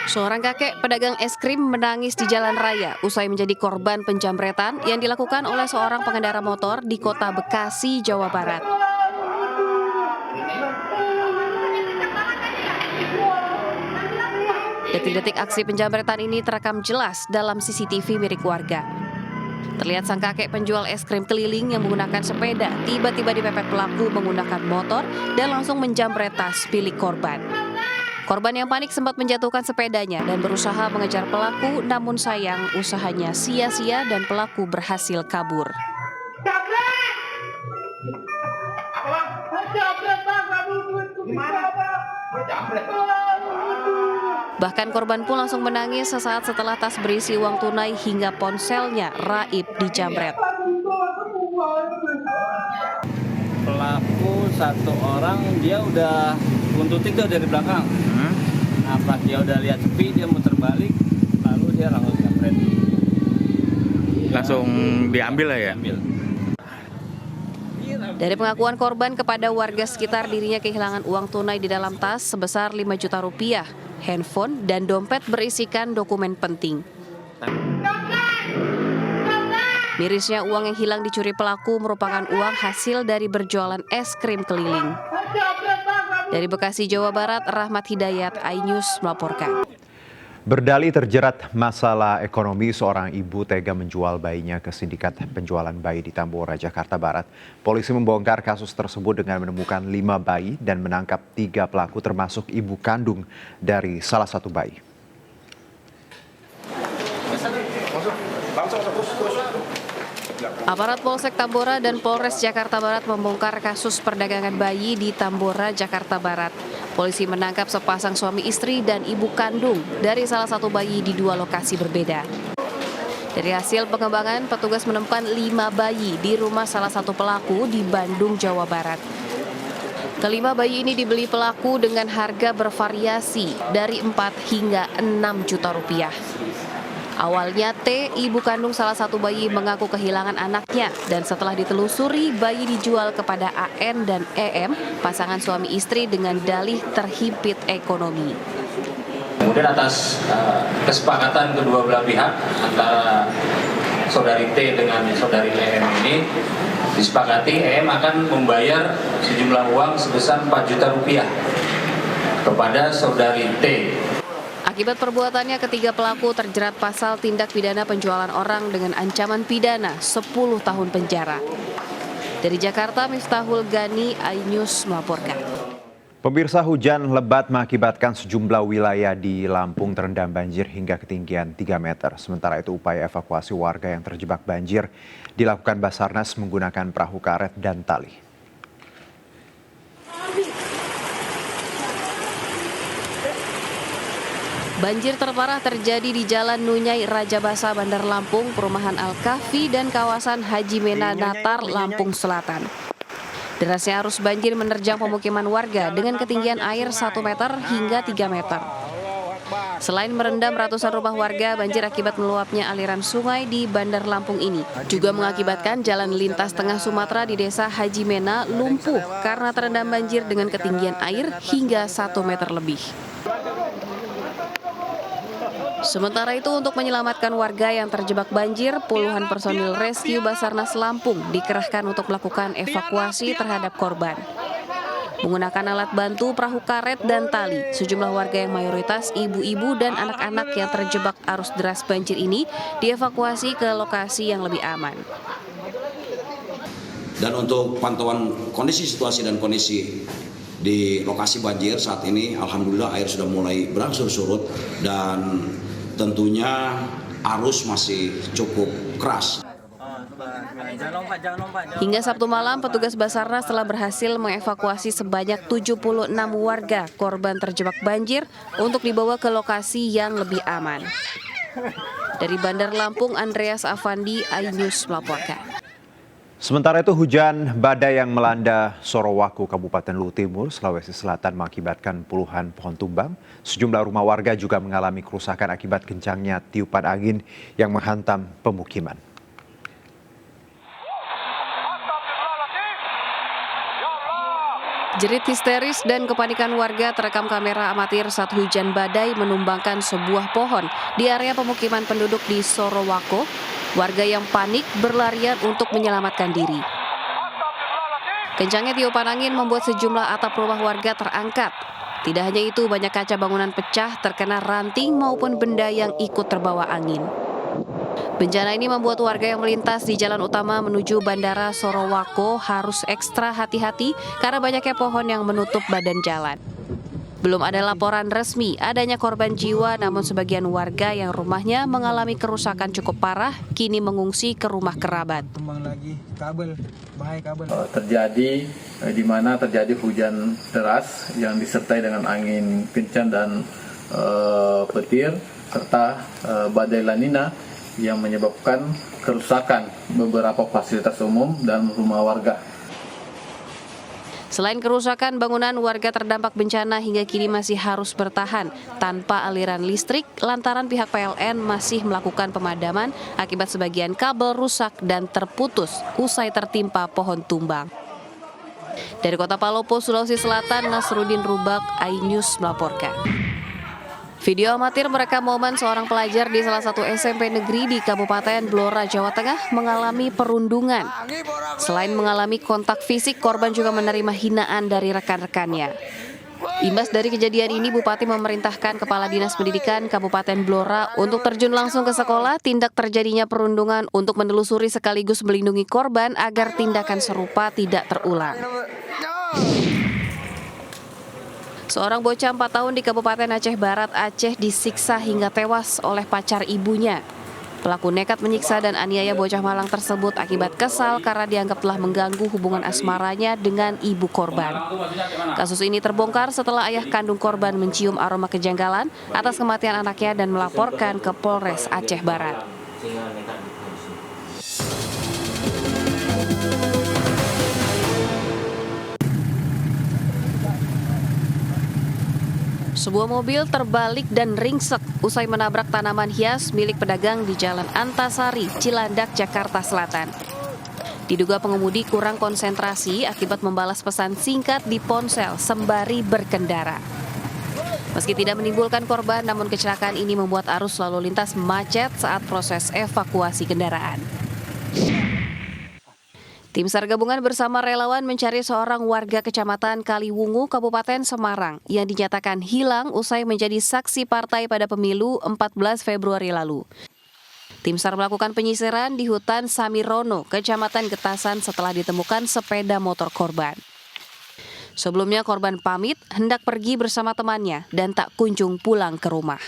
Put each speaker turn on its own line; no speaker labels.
Seorang kakek pedagang es krim menangis di jalan raya usai menjadi korban penjamretan yang dilakukan oleh seorang pengendara motor di kota Bekasi, Jawa Barat. Detik-detik aksi penjamretan ini terekam jelas dalam CCTV milik warga. Terlihat sang kakek penjual es krim keliling yang menggunakan sepeda tiba-tiba dipepet pelaku menggunakan motor dan langsung menjamret tas milik korban. Korban yang panik sempat menjatuhkan sepedanya dan berusaha mengejar pelaku, namun sayang usahanya sia-sia dan pelaku berhasil kabur. Bahkan korban pun langsung menangis sesaat setelah tas berisi uang tunai hingga ponselnya raib dijamret.
Pelaku satu orang dia udah buntutin tuh dari belakang. Nah, pas dia udah lihat sepi dia muter balik, lalu dia langsung jambret.
Langsung diambil lah ya?
Diambil.
Dari pengakuan korban kepada warga sekitar, dirinya kehilangan uang tunai di dalam tas sebesar 5 juta rupiah, handphone, dan dompet berisikan dokumen penting. Mirisnya uang yang hilang dicuri pelaku merupakan uang hasil dari berjualan es krim keliling. Dari Bekasi, Jawa Barat, Rahmat Hidayat, iNews melaporkan.
Berdalih terjerat masalah ekonomi, seorang ibu tega menjual bayinya ke sindikat penjualan bayi di Tambora, Jakarta Barat. Polisi membongkar kasus tersebut dengan menemukan 5 bayi dan menangkap 3 pelaku termasuk ibu kandung dari salah satu bayi.
Aparat Polsek Tambora dan Polres Jakarta Barat membongkar kasus perdagangan bayi di Tambora, Jakarta Barat. Polisi menangkap sepasang suami istri dan ibu kandung dari salah satu bayi di 2 lokasi berbeda. Dari hasil pengembangan, petugas menemukan 5 bayi di rumah salah satu pelaku di Bandung, Jawa Barat. Kelima bayi ini dibeli pelaku dengan harga bervariasi dari 4 hingga 6 juta rupiah. Awalnya T, ibu kandung salah satu bayi, mengaku kehilangan anaknya dan setelah ditelusuri bayi dijual kepada AN dan EM, pasangan suami istri dengan dalih terhimpit ekonomi.
Kemudian atas kesepakatan kedua belah pihak antara saudari T dengan saudari EM ini disepakati EM akan membayar sejumlah uang sebesar 4 juta rupiah kepada saudari T.
Akibat perbuatannya, ketiga pelaku terjerat pasal tindak pidana penjualan orang dengan ancaman pidana 10 tahun penjara. Dari Jakarta, Miftahul Gani, iNews melaporkan.
Pemirsa, hujan lebat mengakibatkan sejumlah wilayah di Lampung terendam banjir hingga ketinggian 3 meter. Sementara itu upaya evakuasi warga yang terjebak banjir dilakukan Basarnas menggunakan perahu karet dan tali.
Banjir terparah terjadi di Jalan Nunyai Raja Basa, Bandar Lampung, Perumahan Al-Kahfi, dan kawasan Haji Mena Natar, Lampung Selatan. Derasnya arus banjir menerjang pemukiman warga dengan ketinggian air 1 meter hingga 3 meter. Selain merendam ratusan rumah warga, banjir akibat meluapnya aliran sungai di Bandar Lampung ini juga mengakibatkan jalan lintas tengah Sumatera di desa Haji Mena lumpuh karena terendam banjir dengan ketinggian air hingga 1 meter lebih. Sementara itu, untuk menyelamatkan warga yang terjebak banjir, puluhan personil rescue Basarnas Lampung dikerahkan untuk melakukan evakuasi terhadap korban. Menggunakan alat bantu, perahu karet, dan tali, sejumlah warga yang mayoritas ibu-ibu dan anak-anak yang terjebak arus deras banjir ini dievakuasi ke lokasi yang lebih aman.
Dan untuk pantauan kondisi situasi dan kondisi di lokasi banjir saat ini, alhamdulillah air sudah mulai berangsur surut dan tentunya arus masih cukup keras.
Hingga Sabtu malam, petugas Basarnas telah berhasil mengevakuasi sebanyak 76 warga korban terjebak banjir untuk dibawa ke lokasi yang lebih aman. Dari Bandar Lampung, Andreas Afandi, iNews melaporkan.
Sementara itu, hujan badai yang melanda Sorowaku, Kabupaten Luwu Timur, Sulawesi Selatan mengakibatkan puluhan pohon tumbang. Sejumlah rumah warga juga mengalami kerusakan akibat kencangnya tiupan angin yang menghantam pemukiman.
Jerit histeris dan kepanikan warga terekam kamera amatir saat hujan badai menumbangkan sebuah pohon di area pemukiman penduduk di Sorowako. Warga yang panik berlarian untuk menyelamatkan diri. Kencangnya tiupan angin membuat sejumlah atap rumah warga terangkat. Tidak hanya itu, banyak kaca bangunan pecah terkena ranting maupun benda yang ikut terbawa angin. Bencana ini membuat warga yang melintas di jalan utama menuju Bandara Sorowako harus ekstra hati-hati karena banyaknya pohon yang menutup badan jalan. Belum ada laporan resmi adanya korban jiwa, namun sebagian warga yang rumahnya mengalami kerusakan cukup parah kini mengungsi ke rumah kerabat.
Terjadi di mana terjadi hujan deras yang disertai dengan angin kencang dan petir serta badai La Nina yang menyebabkan kerusakan beberapa fasilitas umum dan rumah warga.
Selain kerusakan bangunan, warga terdampak bencana hingga kini masih harus bertahan tanpa aliran listrik lantaran pihak PLN masih melakukan pemadaman akibat sebagian kabel rusak dan terputus usai tertimpa pohon tumbang. Dari Kota Palopo, Sulawesi Selatan, Nasruddin Rubak, iNews melaporkan. Video amatir merekam momen seorang pelajar di salah satu SMP negeri di Kabupaten Blora, Jawa Tengah mengalami perundungan. Selain mengalami kontak fisik, korban juga menerima hinaan dari rekan-rekannya. Imbas dari kejadian ini, Bupati memerintahkan Kepala Dinas Pendidikan Kabupaten Blora untuk terjun langsung ke sekolah tindak terjadinya perundungan untuk menelusuri sekaligus melindungi korban agar tindakan serupa tidak terulang. Seorang bocah 4 tahun di Kabupaten Aceh Barat, Aceh disiksa hingga tewas oleh pacar ibunya. Pelaku nekat menyiksa dan aniaya bocah malang tersebut akibat kesal karena dianggap telah mengganggu hubungan asmaranya dengan ibu korban. Kasus ini terbongkar setelah ayah kandung korban mencium aroma kejanggalan atas kematian anaknya dan melaporkan ke Polres Aceh Barat. Sebuah mobil terbalik dan ringsek usai menabrak tanaman hias milik pedagang di Jalan Antasari, Cilandak, Jakarta Selatan. Diduga pengemudi kurang konsentrasi akibat membalas pesan singkat di ponsel sembari berkendara. Meski tidak menimbulkan korban, namun kecelakaan ini membuat arus lalu lintas macet saat proses evakuasi kendaraan. Tim SAR gabungan bersama relawan mencari seorang warga Kecamatan Kaliwungu, Kabupaten Semarang yang dinyatakan hilang usai menjadi saksi partai pada pemilu 14 Februari lalu. Tim SAR melakukan penyisiran di hutan Samirono, Kecamatan Getasan setelah ditemukan sepeda motor korban. Sebelumnya korban pamit hendak pergi bersama temannya dan tak kunjung pulang ke rumah.